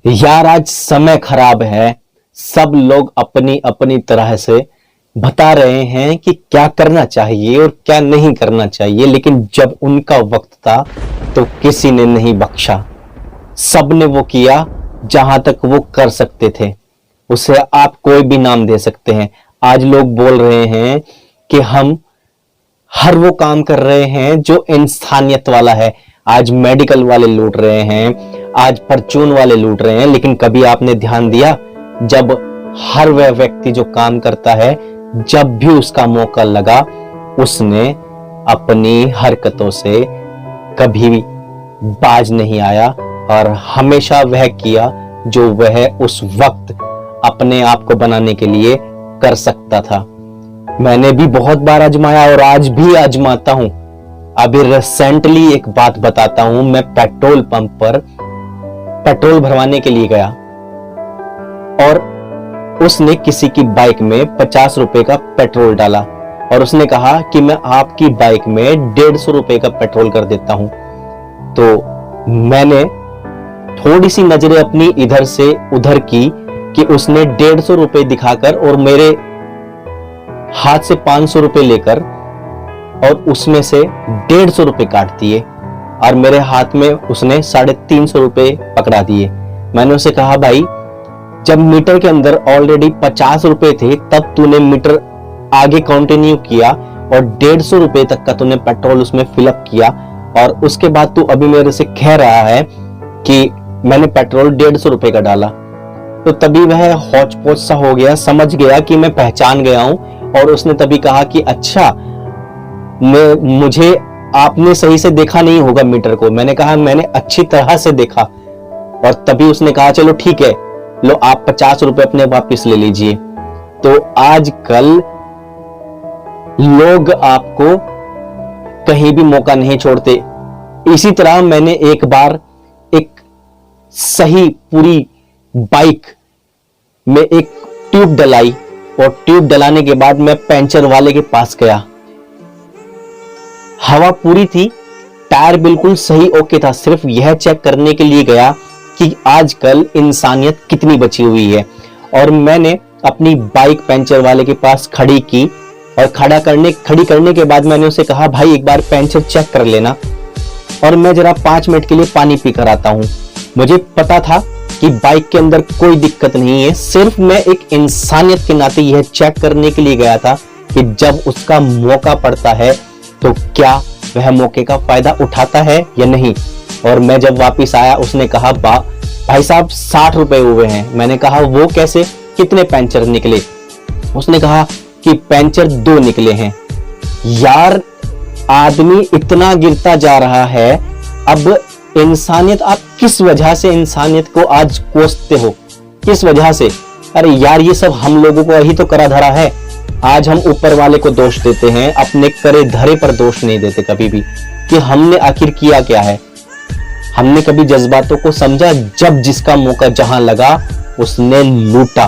यार आज समय खराब है। सब लोग अपनी अपनी तरह से बता रहे हैं कि क्या करना चाहिए और क्या नहीं करना चाहिए, लेकिन जब उनका वक्त था तो किसी ने नहीं बख्शा। सब ने वो किया जहां तक वो कर सकते थे। उसे आप कोई भी नाम दे सकते हैं। आज लोग बोल रहे हैं कि हम हर वो काम कर रहे हैं जो इंसानियत वाला है। आज मेडिकल वाले लूट रहे हैं, आज परचून वाले लूट रहे हैं, लेकिन कभी आपने ध्यान दिया जब हर वह व्यक्ति जो काम करता है, जब भी उसका मौका लगा, उसने अपनी हरकतों से कभी बाज नहीं आया और हमेशा वह किया जो वह उस वक्त अपने आप को बनाने के लिए कर सकता था। मैंने भी बहुत बार आजमाया और आज भी आजमाता हूं। अभी रिसेंटली एक बात बताता हूं। मैं पेट्रोल पंप पर पेट्रोल भरवाने के लिए गया और उसने किसी की बाइक में 50 रुपए का पेट्रोल डाला और उसने कहा कि मैं आपकी बाइक में 150 रुपए का पेट्रोल कर देता हूं। तो मैंने थोड़ी सी नजरें अपनी इधर से उधर की कि उसने 150 रुपए दिखाकर और मेरे हाथ से 500 रुपए लेकर और उसमें से 150 रुपए काट दिए और मेरे हाथ में उसने 350 रुपए पकड़ा दिए। मैंने उसे कहा, भाई जब मीटर के अंदर ऑलरेडी 50 रुपए थे तब तूने मीटर आगे कंटिन्यू किया और 150 रुपए तक का तूने पेट्रोल उसमें फिलअप किया और उसके बाद तू अभी मेरे से कह रहा है कि मैंने पेट्रोल 150 रुपए का डाला। तो तभी वह हौच पौच सा हो गया, समझ गया कि मैं पहचान गया हूं और उसने तभी कहा कि अच्छा, मुझे आपने सही से देखा नहीं होगा मीटर को। मैंने कहा मैंने अच्छी तरह से देखा और तभी उसने कहा चलो ठीक है, लो आप 50 रुपए अपने वापस ले लीजिए। तो आजकल लोग आपको कहीं भी मौका नहीं छोड़ते। इसी तरह मैंने एक बार एक सही पूरी बाइक में एक ट्यूब डलाई और ट्यूब डलाने के बाद मैं पंचर वाले के पास गया। हवा पूरी थी, टायर बिल्कुल सही ओके था, सिर्फ यह चेक करने के लिए गया कि आजकल इंसानियत कितनी बची हुई है। और मैंने अपनी बाइक पंचर वाले के पास खड़ी की और खड़ी करने के बाद मैंने उसे कहा, भाई एक बार पंचर चेक कर लेना और मैं जरा 5 मिनट के लिए पानी पी कर आता हूं। मुझे पता था कि बाइक के अंदर कोई दिक्कत नहीं है, सिर्फ मैं एक इंसानियत के नाते यह चेक करने के लिए गया था कि जब उसका मौका पड़ता है तो क्या वह मौके का फायदा उठाता है या नहीं। और मैं जब वापस आया उसने कहा, भाई साहब 60 रुपए हुए हैं। मैंने कहा वो कैसे, कितने पंचर निकले? उसने कहा कि पंचर 2 निकले हैं। यार आदमी इतना गिरता जा रहा है, अब इंसानियत, आप किस वजह से इंसानियत को आज कोसते हो, किस वजह से? अरे यार ये सब हम लोगों को ही तो करा धरा है। आज हम ऊपर वाले को दोष देते हैं, अपने करे धरे पर दोष नहीं देते कभी भी कि हमने आखिर किया क्या है। हमने कभी जज्बातों को समझा? जब जिसका मौका जहां लगा उसने लूटा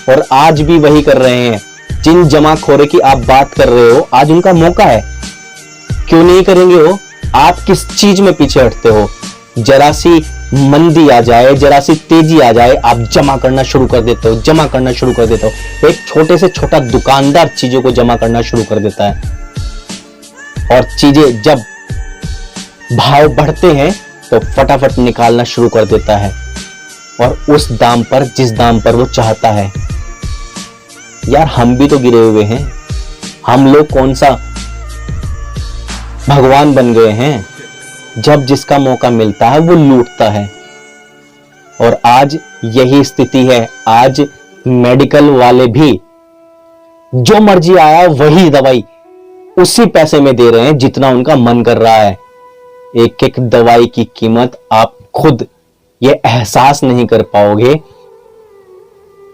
और आज भी वही कर रहे हैं। जिन जमाखोरे की आप बात कर रहे हो, आज उनका मौका है, क्यों नहीं करेंगे वो? आप किस चीज में पीछे हटते हो? जरा सी मंदी आ जाए, जरा सी तेजी आ जाए, आप जमा करना शुरू कर देते हो, जमा करना शुरू कर देते हो। एक छोटे से छोटा दुकानदार चीजों को जमा करना शुरू कर देता है और चीजें जब भाव बढ़ते हैं तो फटाफट निकालना शुरू कर देता है और उस दाम पर, जिस दाम पर वो चाहता है। यार हम भी तो गिरे हुए हैं, हम लोग कौन सा भगवान बन गए हैं? जब जिसका मौका मिलता है वो लूटता है और आज यही स्थिति है। आज मेडिकल वाले भी जो मर्जी आया वही दवाई उसी पैसे में दे रहे हैं जितना उनका मन कर रहा है। एक एक दवाई की कीमत आप खुद ये एहसास नहीं कर पाओगे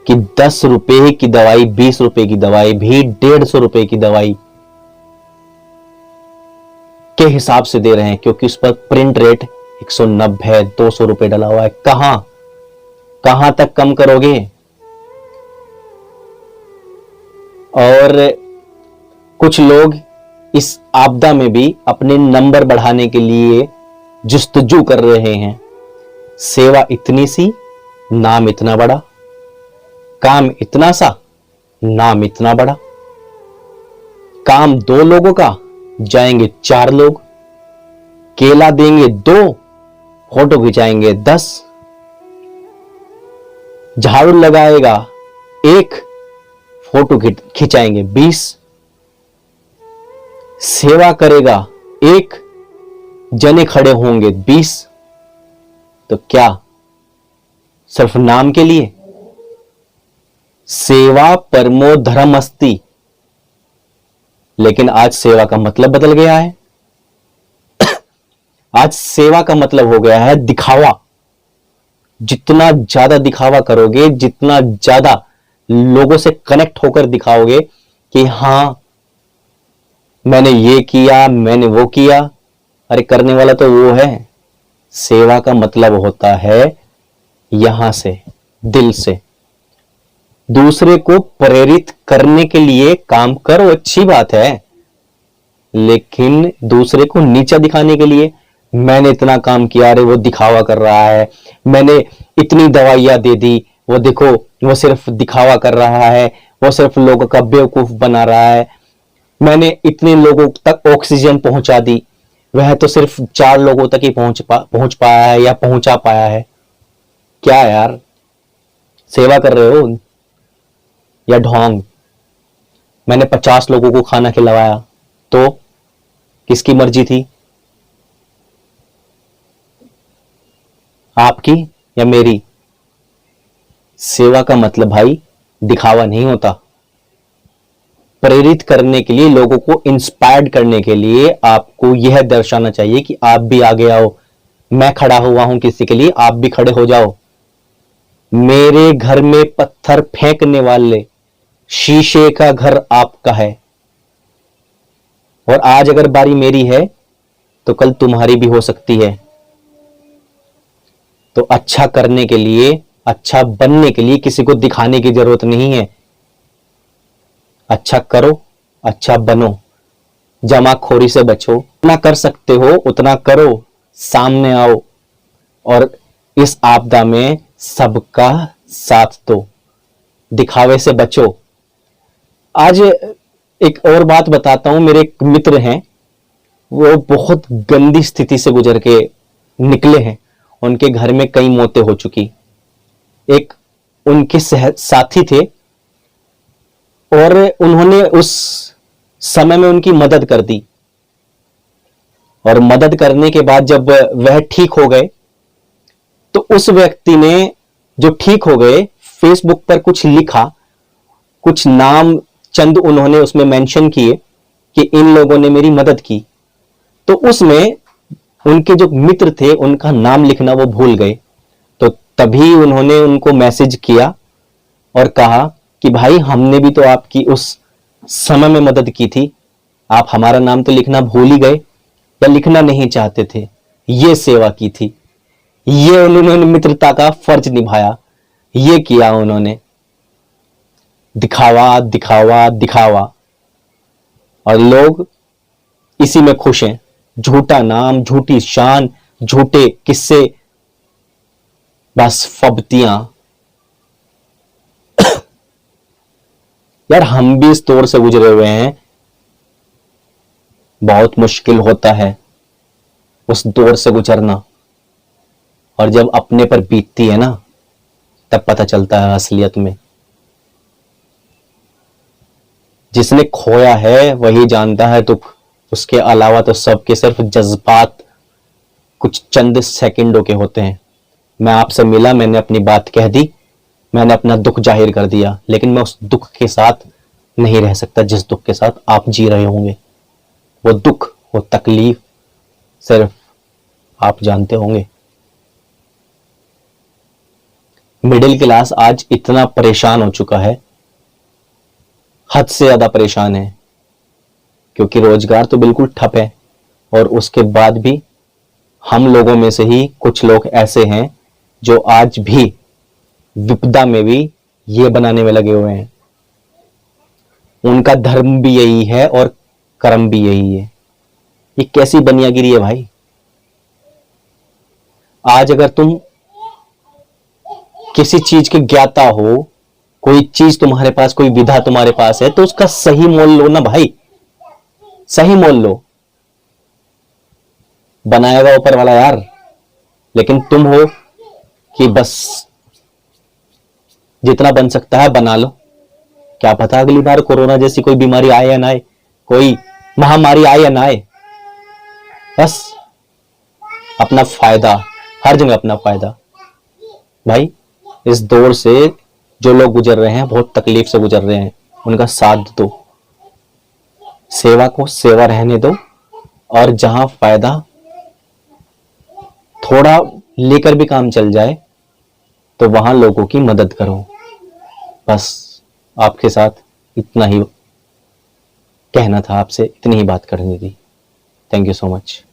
कि 10 रुपए की दवाई, 20 रुपए की दवाई भी 150 रुपए की दवाई के हिसाब से दे रहे हैं, क्योंकि उस पर प्रिंट रेट 190 200 रुपए डला हुआ है। कहां तक कम करोगे? और कुछ लोग इस आपदा में भी अपने नंबर बढ़ाने के लिए जुस्तजू कर रहे हैं। सेवा इतनी सी नाम इतना बड़ा, काम इतना सा, नाम इतना बड़ा। काम 2 लोगों का, जाएंगे 4 लोग। केला देंगे 2, फोटो खिंचाएंगे 10। झाड़ू लगाएगा 1, फोटो खिंचाएंगे 20। सेवा करेगा 1, जने खड़े होंगे 20। तो क्या सिर्फ नाम के लिए? सेवा परमो धर्म अस्ति। लेकिन आज सेवा का मतलब बदल गया है। आज सेवा का मतलब हो गया है दिखावा। जितना ज्यादा दिखावा करोगे, जितना ज्यादा लोगों से कनेक्ट होकर दिखाओगे कि हां मैंने ये किया, मैंने वो किया, अरे करने वाला तो वो है। सेवा का मतलब होता है यहां से, दिल से। दूसरे को प्रेरित करने के लिए काम करो, अच्छी बात है, लेकिन दूसरे को नीचा दिखाने के लिए मैंने इतना काम किया, अरे वो दिखावा कर रहा है, मैंने इतनी दवाइयां दे दी, वो देखो वो सिर्फ दिखावा कर रहा है, वो सिर्फ लोगों का बेवकूफ बना रहा है, मैंने इतने लोगों तक ऑक्सीजन पहुंचा दी, वह तो सिर्फ 4 लोगों तक ही पहुंच पाया है या पहुंचा पाया है। क्या यार, सेवा कर रहे हो या ढोंग? मैंने 50 लोगों को खाना खिलवाया, तो किसकी मर्जी थी? आपकी या मेरी? सेवा का मतलब भाई दिखावा नहीं होता। प्रेरित करने के लिए, लोगों को इंस्पायर्ड करने के लिए आपको यह दर्शाना चाहिए कि आप भी आगे आओ। मैं खड़ा हुआ हूं किसी के लिए, आप भी खड़े हो जाओ। मेरे घर में पत्थर फेंकने वाले, शीशे का घर आपका है, और आज अगर बारी मेरी है तो कल तुम्हारी भी हो सकती है। तो अच्छा करने के लिए, अच्छा बनने के लिए किसी को दिखाने की जरूरत नहीं है। अच्छा करो, अच्छा बनो, जमाखोरी से बचो। जितना कर सकते हो उतना करो, सामने आओ और इस आपदा में सबका साथ दो, दिखावे से बचो। आज एक और बात बताता हूं। मेरे एक मित्र हैं, वो बहुत गंदी स्थिति से गुजर के निकले हैं। उनके घर में कई मौतें हो चुकी। एक उनके साथी थे और उन्होंने उस समय में उनकी मदद कर दी, और मदद करने के बाद जब वह ठीक हो गए तो उस व्यक्ति ने, जो ठीक हो गए, फेसबुक पर कुछ लिखा, कुछ नाम चंद उन्होंने उसमें मेंशन किए कि इन लोगों ने मेरी मदद की। तो उसमें उनके जो मित्र थे उनका नाम लिखना वो भूल गए। तो तभी उन्होंने उनको मैसेज किया और कहा कि भाई हमने भी तो आपकी उस समय में मदद की थी, आप हमारा नाम तो लिखना भूल ही गए या लिखना नहीं चाहते थे। ये सेवा की थी, ये उन्होंने मित्रता का फर्ज निभाया, ये किया उन्होंने। दिखावा दिखावा दिखावा, और लोग इसी में खुश हैं। झूठा नाम, झूठी शान, झूठे किस्से, बस फब्तियां। यार हम भी इस दौर से गुजरे हुए हैं, बहुत मुश्किल होता है उस दौर से गुजरना, और जब अपने पर बीतती है ना तब पता चलता है असलियत में। जिसने खोया है वही जानता है दुख, उसके अलावा तो सबके सिर्फ जज्बात कुछ चंद सेकंडों के होते हैं। मैं आपसे मिला, मैंने अपनी बात कह दी, मैंने अपना दुख जाहिर कर दिया, लेकिन मैं उस दुख के साथ नहीं रह सकता जिस दुख के साथ आप जी रहे होंगे। वो दुख, वो तकलीफ सिर्फ आप जानते होंगे। मिडिल क्लास आज इतना परेशान हो चुका है, हद से ज्यादा परेशान है, क्योंकि रोजगार तो बिल्कुल ठप है, और उसके बाद भी हम लोगों में से ही कुछ लोग ऐसे हैं जो आज भी विपदा में भी ये बनाने में लगे हुए हैं। उनका धर्म भी यही है और कर्म भी यही है। ये कैसी बनियागिरी है भाई। आज अगर तुम किसी चीज के ज्ञाता हो, कोई चीज तुम्हारे पास, कोई विधा तुम्हारे पास है, तो उसका सही मोल लो ना भाई, सही मोल लो। बनाएगा ऊपर वाला यार, लेकिन तुम हो कि बस जितना बन सकता है बना लो। क्या पता अगली बार कोरोना जैसी कोई बीमारी आए या ना आए, कोई महामारी आए या ना आए। बस अपना फायदा, हर जगह अपना फायदा। भाई इस दौर से जो लोग गुजर रहे हैं, बहुत तकलीफ से गुजर रहे हैं, उनका साथ दो, सेवा को सेवा रहने दो, और जहां फायदा थोड़ा लेकर भी काम चल जाए तो वहां लोगों की मदद करो। बस आपके साथ इतना ही कहना था, आपसे इतनी ही बात करनी थी। Thank you so much.